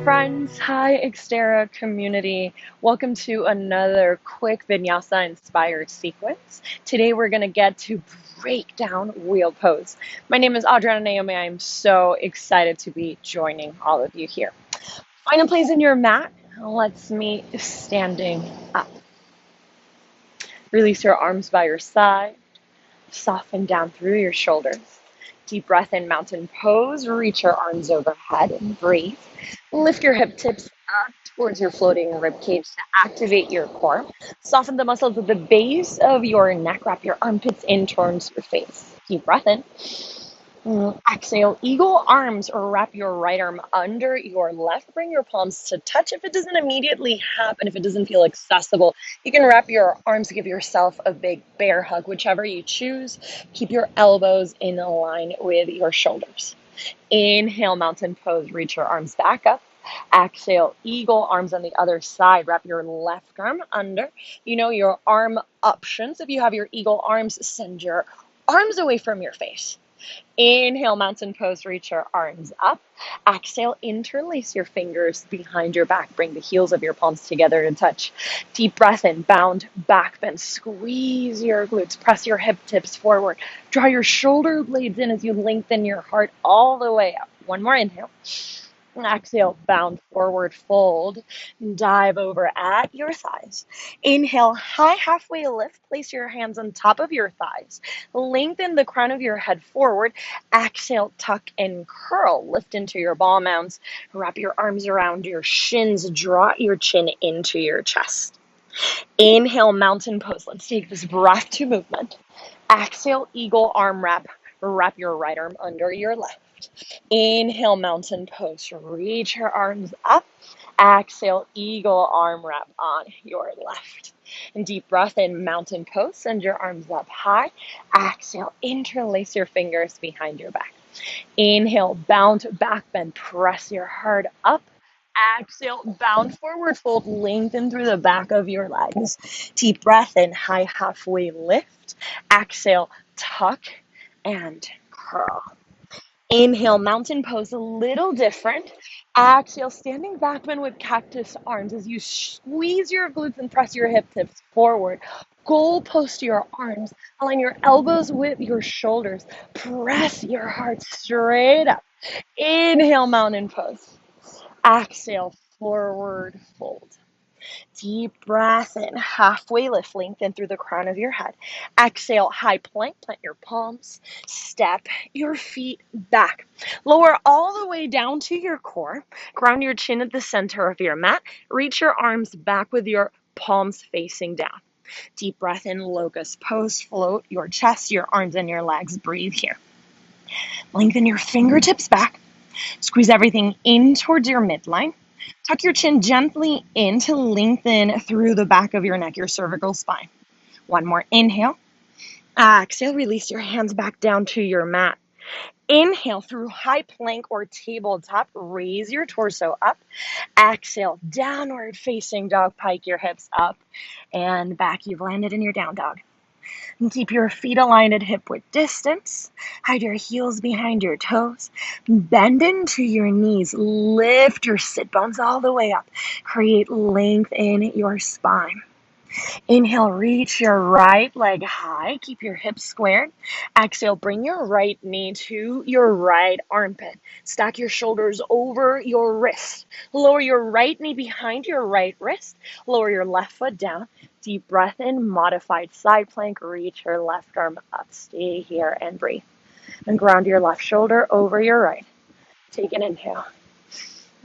friends. Hi, XTERRA community. Welcome to another quick Vinyasa inspired sequence. Today we're going to get to break down wheel pose. My name is Adrianna Naomi. I'm so excited to be joining all of you here. Find a place in your mat. Let's meet standing up. Release your arms by your side. Soften down through your shoulders. Deep breath in, mountain pose. Reach your arms overhead and breathe. Lift your hip tips up towards your floating rib cage to activate your core. Soften the muscles at the base of your neck. Wrap your armpits in towards your face. Deep breath in. Exhale, eagle arms, or wrap your right arm under your left. Bring your palms to touch. If it doesn't immediately happen, if it doesn't feel accessible, you can wrap your arms, give yourself a big bear hug, whichever you choose. Keep your elbows in line with your shoulders. Inhale, mountain pose, reach your arms back up. Exhale, eagle arms on the other side. Wrap your left arm under. You know your arm options. If you have your eagle arms, send your arms away from your face. Inhale, mountain pose, reach your arms up. Exhale, interlace your fingers behind your back. Bring the heels of your palms together to touch. Deep breath in, bound, back bend. Squeeze your glutes, press your hip tips forward. Draw your shoulder blades in as you lengthen your heart all the way up. One more inhale. Exhale, bound forward, fold, dive over at your thighs. Inhale, high halfway lift. Place your hands on top of your thighs. Lengthen the crown of your head forward. Exhale, tuck and curl. Lift into your ball mounds. Wrap your arms around your shins. Draw your chin into your chest. Inhale, mountain pose. Let's take this breath to movement. Exhale, eagle arm wrap. Wrap your right arm under your left. Inhale, mountain pose. Reach your arms up. Exhale, eagle arm wrap on your left. And deep breath in, mountain pose. Send your arms up high. Exhale, interlace your fingers behind your back. Inhale, bound back bend. Press your heart up. Exhale, bound forward fold. Lengthen through the back of your legs. Deep breath in, high halfway lift. Exhale, tuck and curl. Inhale, mountain pose, a little different. Exhale, standing back bend with cactus arms as you squeeze your glutes and press your hip tips forward. Goal post your arms. Align your elbows with your shoulders. Press your heart straight up. Inhale, mountain pose. Exhale, forward fold. Deep breath in, halfway lift, lengthen through the crown of your head. Exhale, high plank, plant your palms, step your feet back. Lower all the way down to your core. Ground your chin at the center of your mat. Reach your arms back with your palms facing down. Deep breath in, locust pose. Float your chest, your arms, and your legs. Breathe here. Lengthen your fingertips back. Squeeze everything in towards your midline. Tuck your chin gently in to lengthen through the back of your neck, your cervical spine. One more inhale. Exhale, release your hands back down to your mat. Inhale through high plank or tabletop. Raise your torso up. Exhale, downward facing dog. Pike your hips up and back. You've landed in your down dog. And keep your feet aligned at hip width distance. Hide your heels behind your toes. Bend into your knees. Lift your sit bones all the way up. Create length in your spine. Inhale, reach your right leg high. Keep your hips squared. Exhale, bring your right knee to your right armpit. Stack your shoulders over your wrist. Lower your right knee behind your right wrist. Lower your left foot down. Deep breath in, modified side plank. Reach your left arm up. Stay here and breathe. And ground your left shoulder over your right. Take an inhale.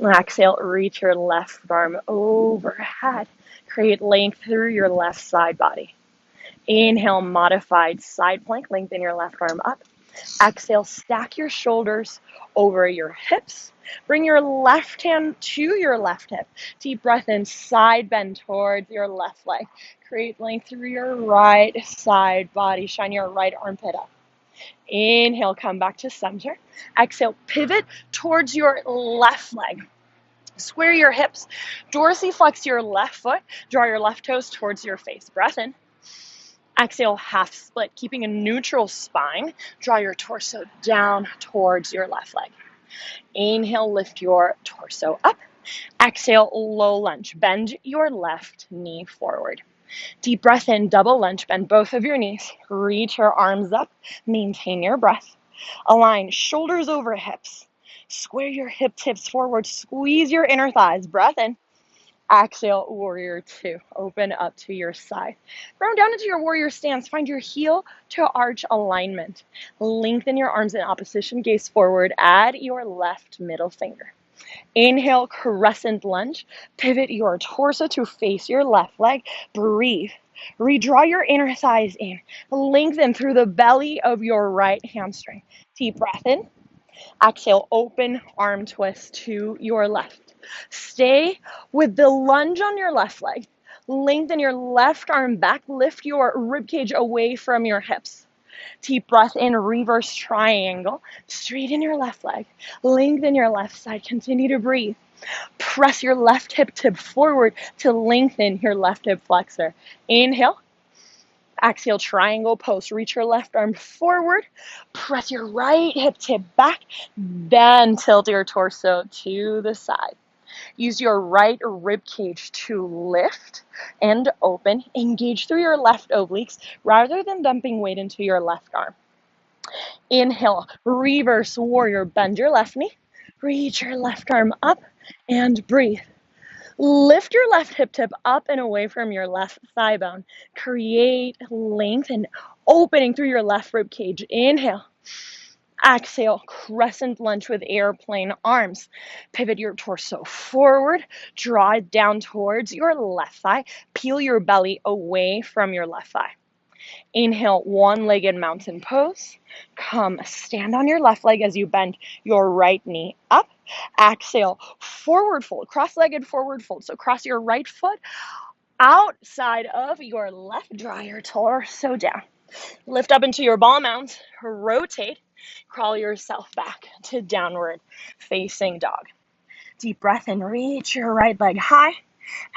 Exhale, reach your left arm overhead. Create length through your left side body. Inhale, modified side plank. Lengthen your left arm up. Exhale, stack your shoulders over your hips. Bring your left hand to your left hip. Deep breath in, side bend towards your left leg. Create length through your right side body. Shine your right armpit up. Inhale, come back to center. Exhale, pivot towards your left leg. Square your hips. Dorsiflex your left foot. Draw your left toes towards your face. Breath in. Exhale, half split, keeping a neutral spine. Draw your torso down towards your left leg. Inhale, lift your torso up. Exhale, low lunge. Bend your left knee forward. Deep breath in, double lunge. Bend both of your knees. Reach your arms up. Maintain your breath. Align shoulders over hips. Square your hip tips forward. Squeeze your inner thighs. Breath in. Exhale, warrior two. Open up to your side. Round down into your warrior stance. Find your heel to arch alignment. Lengthen your arms in opposition. Gaze forward. Add your left middle finger. Inhale, crescent lunge. Pivot your torso to face your left leg. Breathe. Redraw your inner thighs in. Lengthen through the belly of your right hamstring. Deep breath in. Exhale, open arm twist to your left. Stay with the lunge on your left leg. Lengthen your left arm back. Lift your ribcage away from your hips. Deep breath in, reverse triangle. Straighten your left leg. Lengthen your left side. Continue to breathe. Press your left hip tip forward to lengthen your left hip flexor. Inhale. Exhale, triangle pose. Reach your left arm forward. Press your right hip tip back. Then tilt your torso to the side. Use your right rib cage to lift and open. Engage through your left obliques rather than dumping weight into your left arm. Inhale, reverse warrior. Bend your left knee. Reach your left arm up and breathe. Lift your left hip tip up and away from your left thigh bone. Create length and opening through your left rib cage. Inhale. Exhale, crescent lunge with airplane arms. Pivot your torso forward. Draw it down towards your left thigh. Peel your belly away from your left thigh. Inhale, one-legged mountain pose. Come, stand on your left leg as you bend your right knee up. Exhale, forward fold, cross-legged forward fold. So cross your right foot outside of your left, draw your torso down. Lift up into your ball mount, rotate, crawl yourself back to downward facing dog. Deep breath in, reach your right leg high.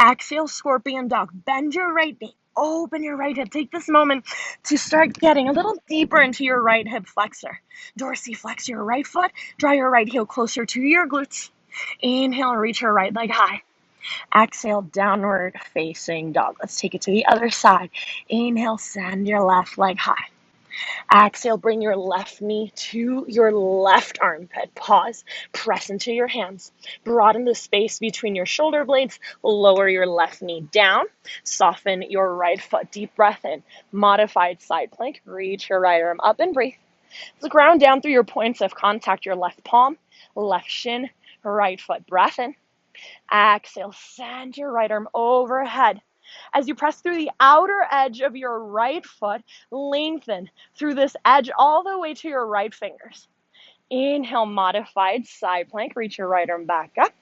Exhale, scorpion dog. Bend your right knee. Open your right hip. Take this moment to start getting a little deeper into your right hip flexor. Dorsiflex your right foot. Draw your right heel closer to your glutes. Inhale, reach your right leg high. Exhale, downward facing dog. Let's take it to the other side. Inhale, send your left leg high. Exhale, bring your left knee to your left armpit. Pause, press into your hands. Broaden the space between your shoulder blades. Lower your left knee down. Soften your right foot. Deep breath in. Modified side plank. Reach your right arm up and breathe. So ground down through your points of contact. Your left palm, left shin, right foot. Breath in. Exhale, send your right arm overhead. As you press through the outer edge of your right foot, lengthen through this edge all the way to your right fingers. Inhale, modified side plank. Reach your right arm back up.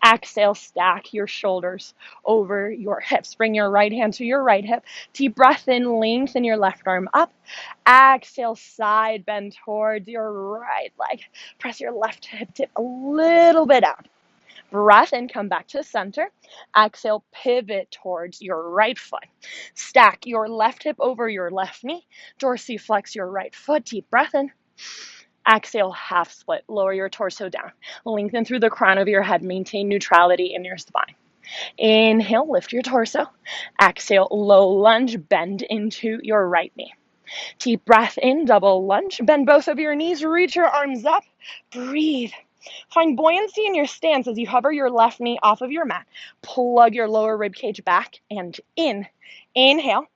Exhale, stack your shoulders over your hips. Bring your right hand to your right hip. Deep breath in, lengthen your left arm up. Exhale, side bend towards your right leg. Press your left hip tip a little bit out. Breath in, come back to center. Exhale, pivot towards your right foot. Stack your left hip over your left knee. Dorsiflex your right foot. Deep breath in. Exhale, half split. Lower your torso down. Lengthen through the crown of your head. Maintain neutrality in your spine. Inhale, lift your torso. Exhale, low lunge. Bend into your right knee. Deep breath in, double lunge. Bend both of your knees. Reach your arms up. Breathe. Find buoyancy in your stance as you hover your left knee off of your mat. Plug your lower rib cage back and in. Inhale.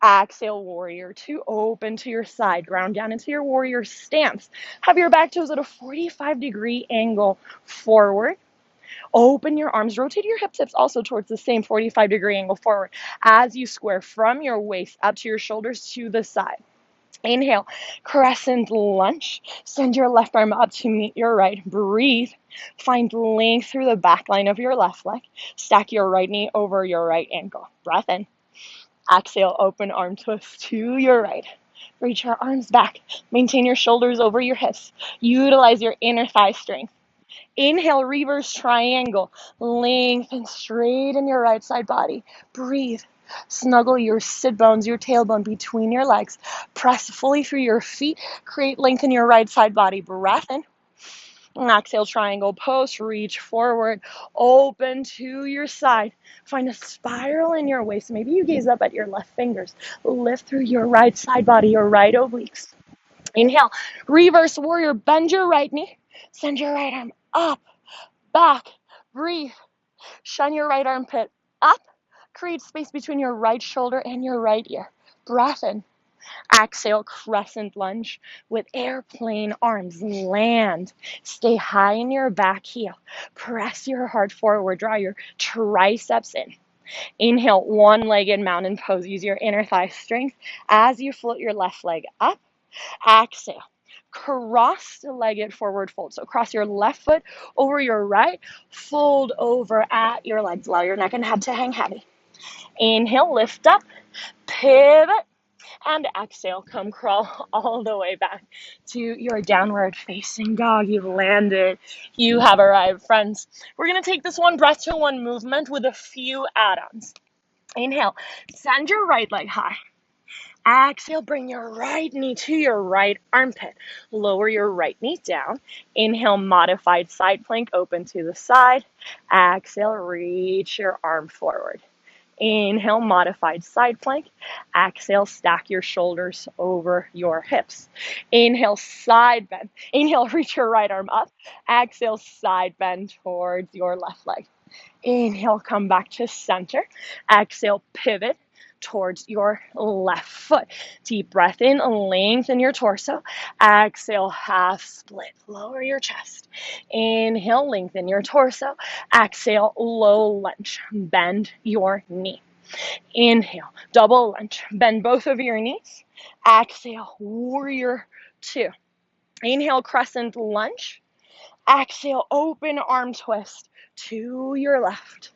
Exhale, warrior two. Open to your side. Ground down into your warrior stance. Have your back toes at a 45-degree angle forward. Open your arms. Rotate your hip tips also towards the same 45-degree angle forward as you square from your waist up to your shoulders to the side. Inhale, crescent lunge. Send your left arm up to meet your right. Breathe. Find length through the back line of your left leg. Stack your right knee over your right ankle. Breath in. Exhale, open arm twist to your right. Reach your arms back. Maintain your shoulders over your hips. Utilize your inner thigh strength. Inhale, reverse triangle. Lengthen, straighten your right side body. Breathe. Snuggle your sit bones, your tailbone between your legs. Press fully through your feet. Create length in your right side body. Breath in. Exhale, triangle pose, reach forward, open to your side. Find a spiral in your waist. Maybe you gaze up at your left fingers. Lift through your right side body, your right obliques. Inhale, reverse warrior, bend your right knee. Send your right arm up, back, breathe. Shine your right armpit up. Create space between your right shoulder and your right ear. Breath in. Exhale, crescent lunge with airplane arms. Land. Stay high in your back heel. Press your heart forward. Draw your triceps in. Inhale, one-legged mountain pose. Use your inner thigh strength as you float your left leg up. Exhale. Cross-legged forward fold. So cross your left foot over your right. Fold over at your legs. Allow your neck and head to hang heavy. Inhale, lift up. Pivot. And exhale, come crawl all the way back to your downward facing dog. You've landed. You have arrived, friends. We're going to take this one breath to one movement with a few add-ons. Inhale, send your right leg high. Exhale, bring your right knee to your right armpit. Lower your right knee down. Inhale, modified side plank, open to the side. Exhale, reach your arm forward. Inhale, modified side plank. Exhale, stack your shoulders over your hips. Inhale, side bend. Inhale, reach your right arm up. Exhale, side bend towards your left leg. Inhale, come back to center. Exhale, pivot towards your left foot. Deep breath in, lengthen your torso. Exhale, half split. Lower your chest. Inhale, lengthen your torso. Exhale, low lunge. Bend your knee. Inhale, double lunge. Bend both of your knees. Exhale, warrior two. Inhale, crescent lunge. Exhale, open arm twist to your left.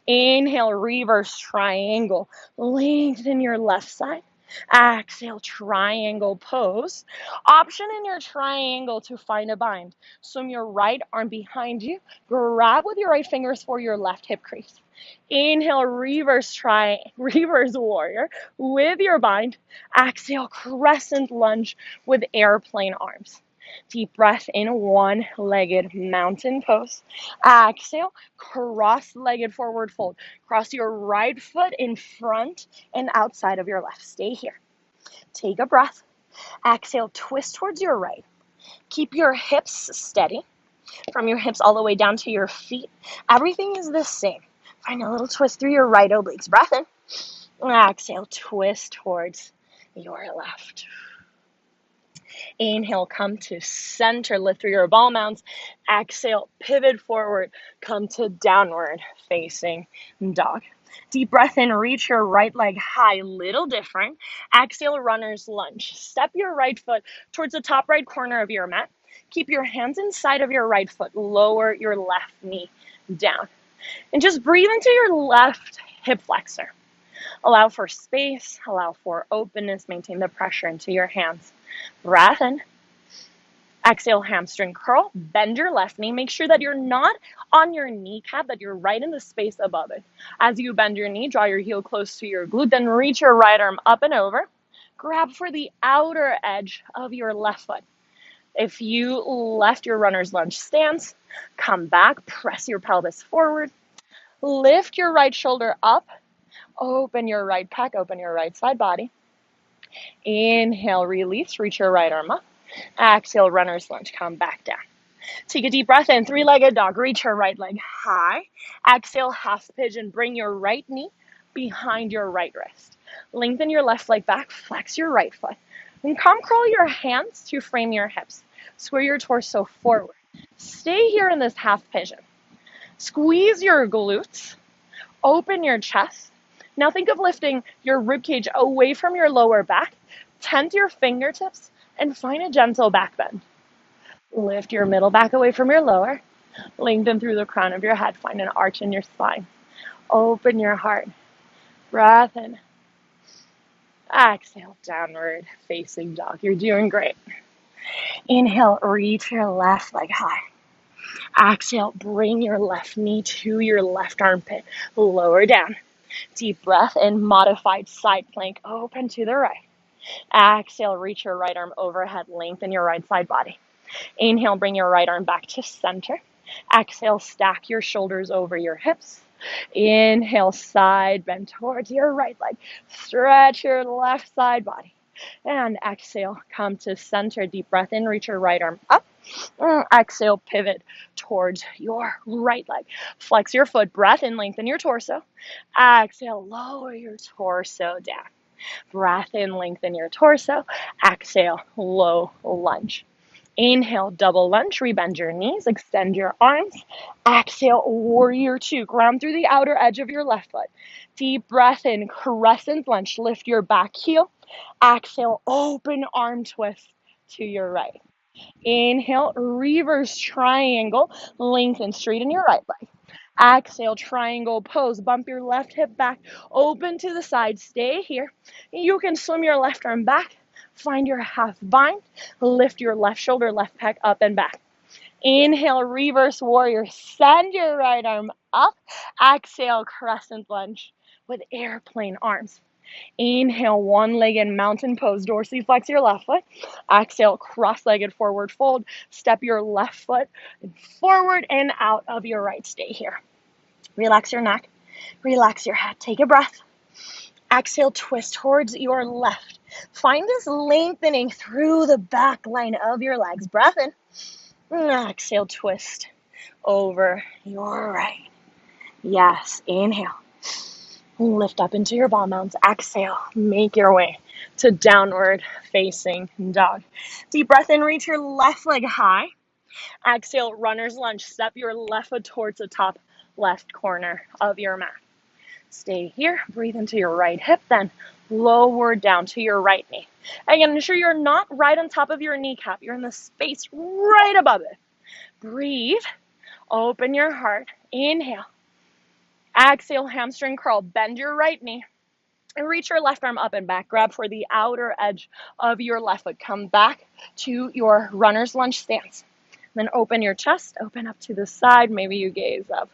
Inhale, reverse triangle. Lengthen your left side. Exhale, triangle pose. Option in your triangle to find a bind. Swing your right arm behind you. Grab with your right fingers for your left hip crease. Inhale, reverse warrior with your bind. Exhale, crescent lunge with airplane arms. Deep breath in, one-legged mountain pose. Exhale, cross-legged forward fold. Cross your right foot in front and outside of your left. Stay here. Take a breath. Exhale, twist towards your right. Keep your hips steady. From your hips all the way down to your feet. Everything is the same. Find a little twist through your right obliques. Breath in. Exhale, twist towards your left. Inhale, come to center, lift through your ball mounts. Exhale, pivot forward, come to downward facing dog. Deep breath in, reach your right leg high, little different. Exhale, runner's lunge. Step your right foot towards the top right corner of your mat. Keep your hands inside of your right foot. Lower your left knee down. And just breathe into your left hip flexor. Allow for space, allow for openness, maintain the pressure into your hands. Breath in. Exhale, hamstring curl. Bend your left knee. Make sure that you're not on your kneecap, that you're right in the space above it. As you bend your knee, draw your heel close to your glute, then reach your right arm up and over. Grab for the outer edge of your left foot. If you left your runner's lunge stance, come back, press your pelvis forward. Lift your right shoulder up. Open your right pec, open your right side body. Inhale, release, reach your right arm up. Exhale, runner's lunge, come back down. Take a deep breath in, three-legged dog. Reach your right leg high. Exhale, half pigeon. Bring your right knee behind your right wrist. Lengthen your left leg back, flex your right foot. And come curl your hands to frame your hips. Square your torso forward. Stay here in this half pigeon. Squeeze your glutes. Open your chest. Now think of lifting your ribcage away from your lower back. Tent your fingertips and find a gentle back bend. Lift your middle back away from your lower. Lengthen through the crown of your head. Find an arch in your spine. Open your heart. Breath in. Exhale, downward facing dog. You're doing great. Inhale, reach your left leg high. Exhale, bring your left knee to your left armpit. Lower down. Deep breath in, modified side plank, open to the right. Exhale, reach your right arm overhead, lengthen your right side body. Inhale, bring your right arm back to center. Exhale, stack your shoulders over your hips. Inhale, side bend towards your right leg. Stretch your left side body. And exhale, come to center. Deep breath in, reach your right arm up. Exhale, pivot towards your right leg. Flex your foot, breath in, lengthen your torso. Exhale, lower your torso down. Breath in, lengthen your torso. Exhale, low lunge. Inhale, double lunge, rebend your knees, extend your arms. Exhale, warrior two, ground through the outer edge of your left foot. Deep breath in, crescent lunge, lift your back heel. Exhale, open arm twist to your right. Inhale, reverse triangle, lengthen, straighten your right leg. Exhale, triangle pose, bump your left hip back, open to the side, stay here. You can swim your left arm back, find your half bind, lift your left shoulder, left pec up and back. Inhale, reverse warrior, send your right arm up. Exhale, crescent lunge with airplane arms. Inhale, one-legged mountain pose, dorsiflex your left foot. Exhale, cross-legged forward fold. Step your left foot forward and out of your right. Stay here. Relax your neck. Relax your head. Take a breath. Exhale, twist towards your left. Find this lengthening through the back line of your legs. Breath in. Exhale, twist over your right. Yes, inhale. Lift up into your ball mounts. Exhale, make your way to downward facing dog. Deep breath in, reach your left leg high. Exhale, runner's lunge. Step your left foot towards the top left corner of your mat. Stay here. Breathe into your right hip, then lower down to your right knee. Again, ensure you're not right on top of your kneecap. You're in the space right above it. Breathe. Open your heart. Inhale. Exhale, hamstring curl. Bend your right knee. And reach your left arm up and back. Grab for the outer edge of your left foot. Come back to your runner's lunge stance. Then open your chest. Open up to the side. Maybe you gaze up.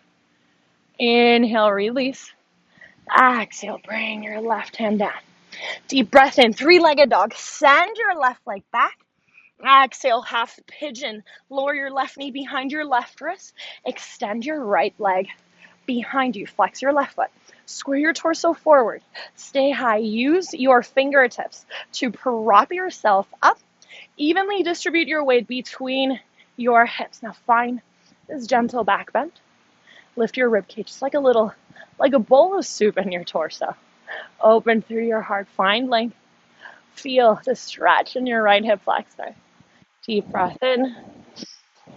Inhale, release. Exhale, bring your left hand down. Deep breath in. Three-legged dog. Send your left leg back. Exhale, half pigeon. Lower your left knee behind your left wrist. Extend your right leg behind you. Flex your left foot. Square your torso forward. Stay high. Use your fingertips to prop yourself up. Evenly distribute your weight between your hips. Now find this gentle back bend. Lift your rib cage just like a bowl of soup in your torso. Open through your heart. Find length. Feel the stretch in your right hip flexor. Deep breath in.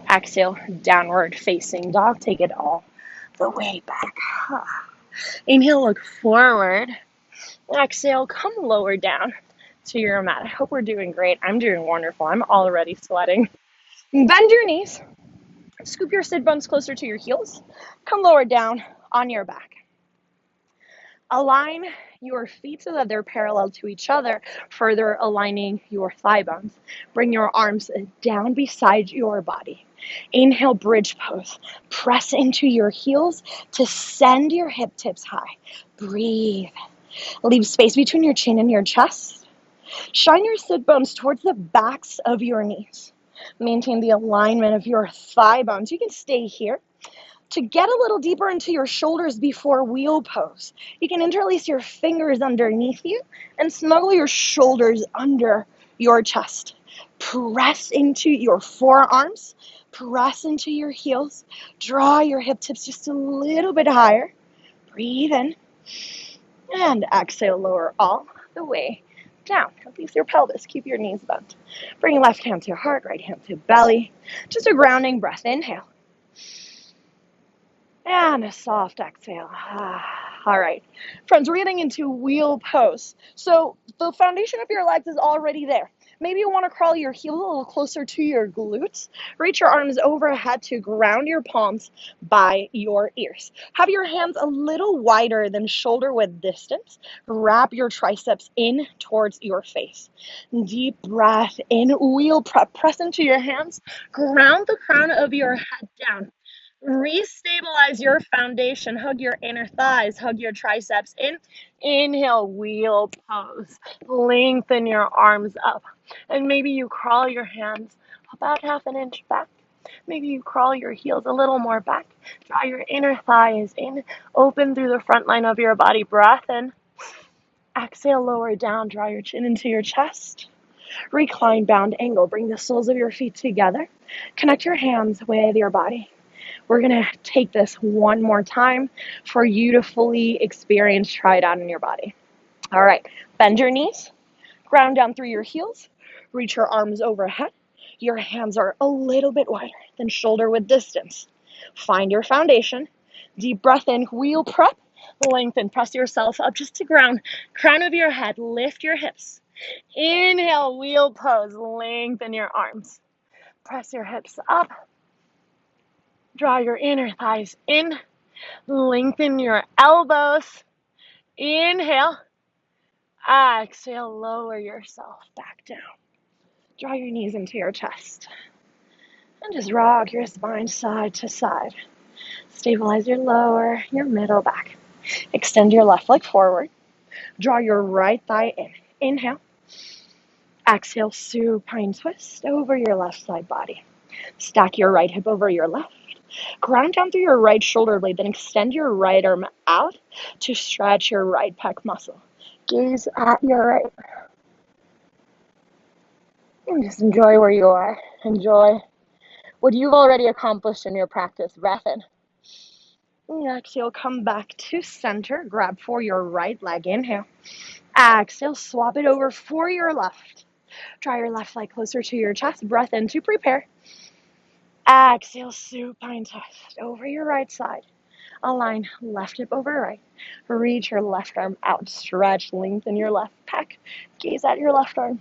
Exhale, downward facing dog. Take it all the way back. Inhale, look forward. Exhale, come lower down to your mat. I hope we're doing great. I'm doing wonderful. I'm already sweating. Bend your knees. Scoop your sit bones closer to your heels. Come lower down on your back. Align your feet so that they're parallel to each other, further aligning your thigh bones. Bring your arms down beside your body. Inhale, bridge pose. Press into your heels to send your hip tips high. Breathe. Leave space between your chin and your chest. Shine your sit bones towards the backs of your knees. Maintain the alignment of your thigh bones. You can stay here. To get a little deeper into your shoulders before wheel pose, you can interlace your fingers underneath you and snuggle your shoulders under your chest. Press into your forearms, press into your heels, draw your hip tips just a little bit higher. Breathe in and exhale, lower all the way down. Release your pelvis, keep your knees bent. Bring left hand to heart, right hand to belly. Just a grounding breath. Inhale. And a soft exhale. All right. Friends, we're getting into wheel pose. So the foundation of your legs is already there. Maybe you want to crawl your heels a little closer to your glutes. Reach your arms overhead to ground your palms by your ears. Have your hands a little wider than shoulder width distance. Wrap your triceps in towards your face. Deep breath in. Wheel prep. Press into your hands. Ground the crown of your head down. Restabilize your foundation. Hug your inner thighs. Hug your triceps in. Inhale, wheel pose. Lengthen your arms up. And maybe you crawl your hands about half an inch back. Maybe you crawl your heels a little more back. Draw your inner thighs in. Open through the front line of your body. Breath in. Exhale, lower down. Draw your chin into your chest. Recline, bound angle. Bring the soles of your feet together. Connect your hands with your body. We're going to take this one more time for you to fully experience, try it out in your body. All right, bend your knees, ground down through your heels, reach your arms overhead. Your hands are a little bit wider than shoulder width distance. Find your foundation. Deep breath in, wheel prep, lengthen, press yourself up just to ground. Crown of your head, lift your hips. Inhale, wheel pose, lengthen your arms. Press your hips up. Draw your inner thighs in. Lengthen your elbows. Inhale. Exhale, lower yourself back down. Draw your knees into your chest. And just rock your spine side to side. Stabilize your lower, your middle back. Extend your left leg forward. Draw your right thigh in. Inhale. Exhale, supine twist over your left side body. Stack your right hip over your left. Ground down through your right shoulder blade, then extend your right arm out to stretch your right pec muscle. Gaze at your right. And just enjoy where you are. Enjoy what you've already accomplished in your practice. Breath in. And exhale, come back to center. Grab for your right leg. Inhale. Exhale, swap it over for your left. Draw your left leg closer to your chest. Breath in to prepare. Exhale, supine twist over your right side. Align left hip over right. Reach your left arm out. Stretch, lengthen your left pec. Gaze at your left arm.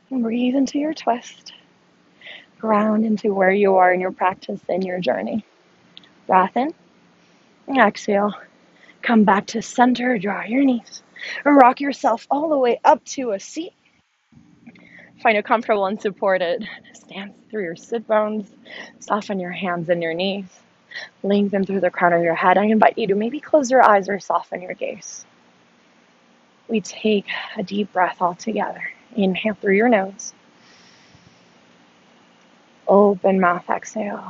And breathe into your twist. Ground into where you are in your practice and your journey. Breath in. Exhale. Come back to center. Draw your knees. Rock yourself all the way up to a seat. Find a comfortable and supported stance through your sit bones. Soften your hands and your knees. Lengthen through the crown of your head. I invite you to maybe close your eyes or soften your gaze. We take a deep breath all together. Inhale through your nose. Open mouth, exhale.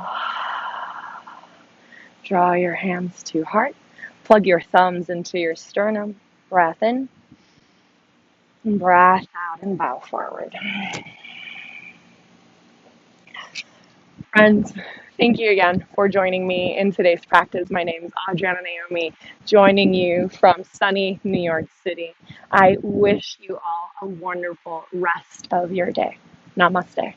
Draw your hands to heart. Plug your thumbs into your sternum. Breath in. And breath out and bow forward. Friends, thank you again for joining me in today's practice. My name is Adrianna Naomi, joining you from sunny New York City. I wish you all a wonderful rest of your day. Namaste.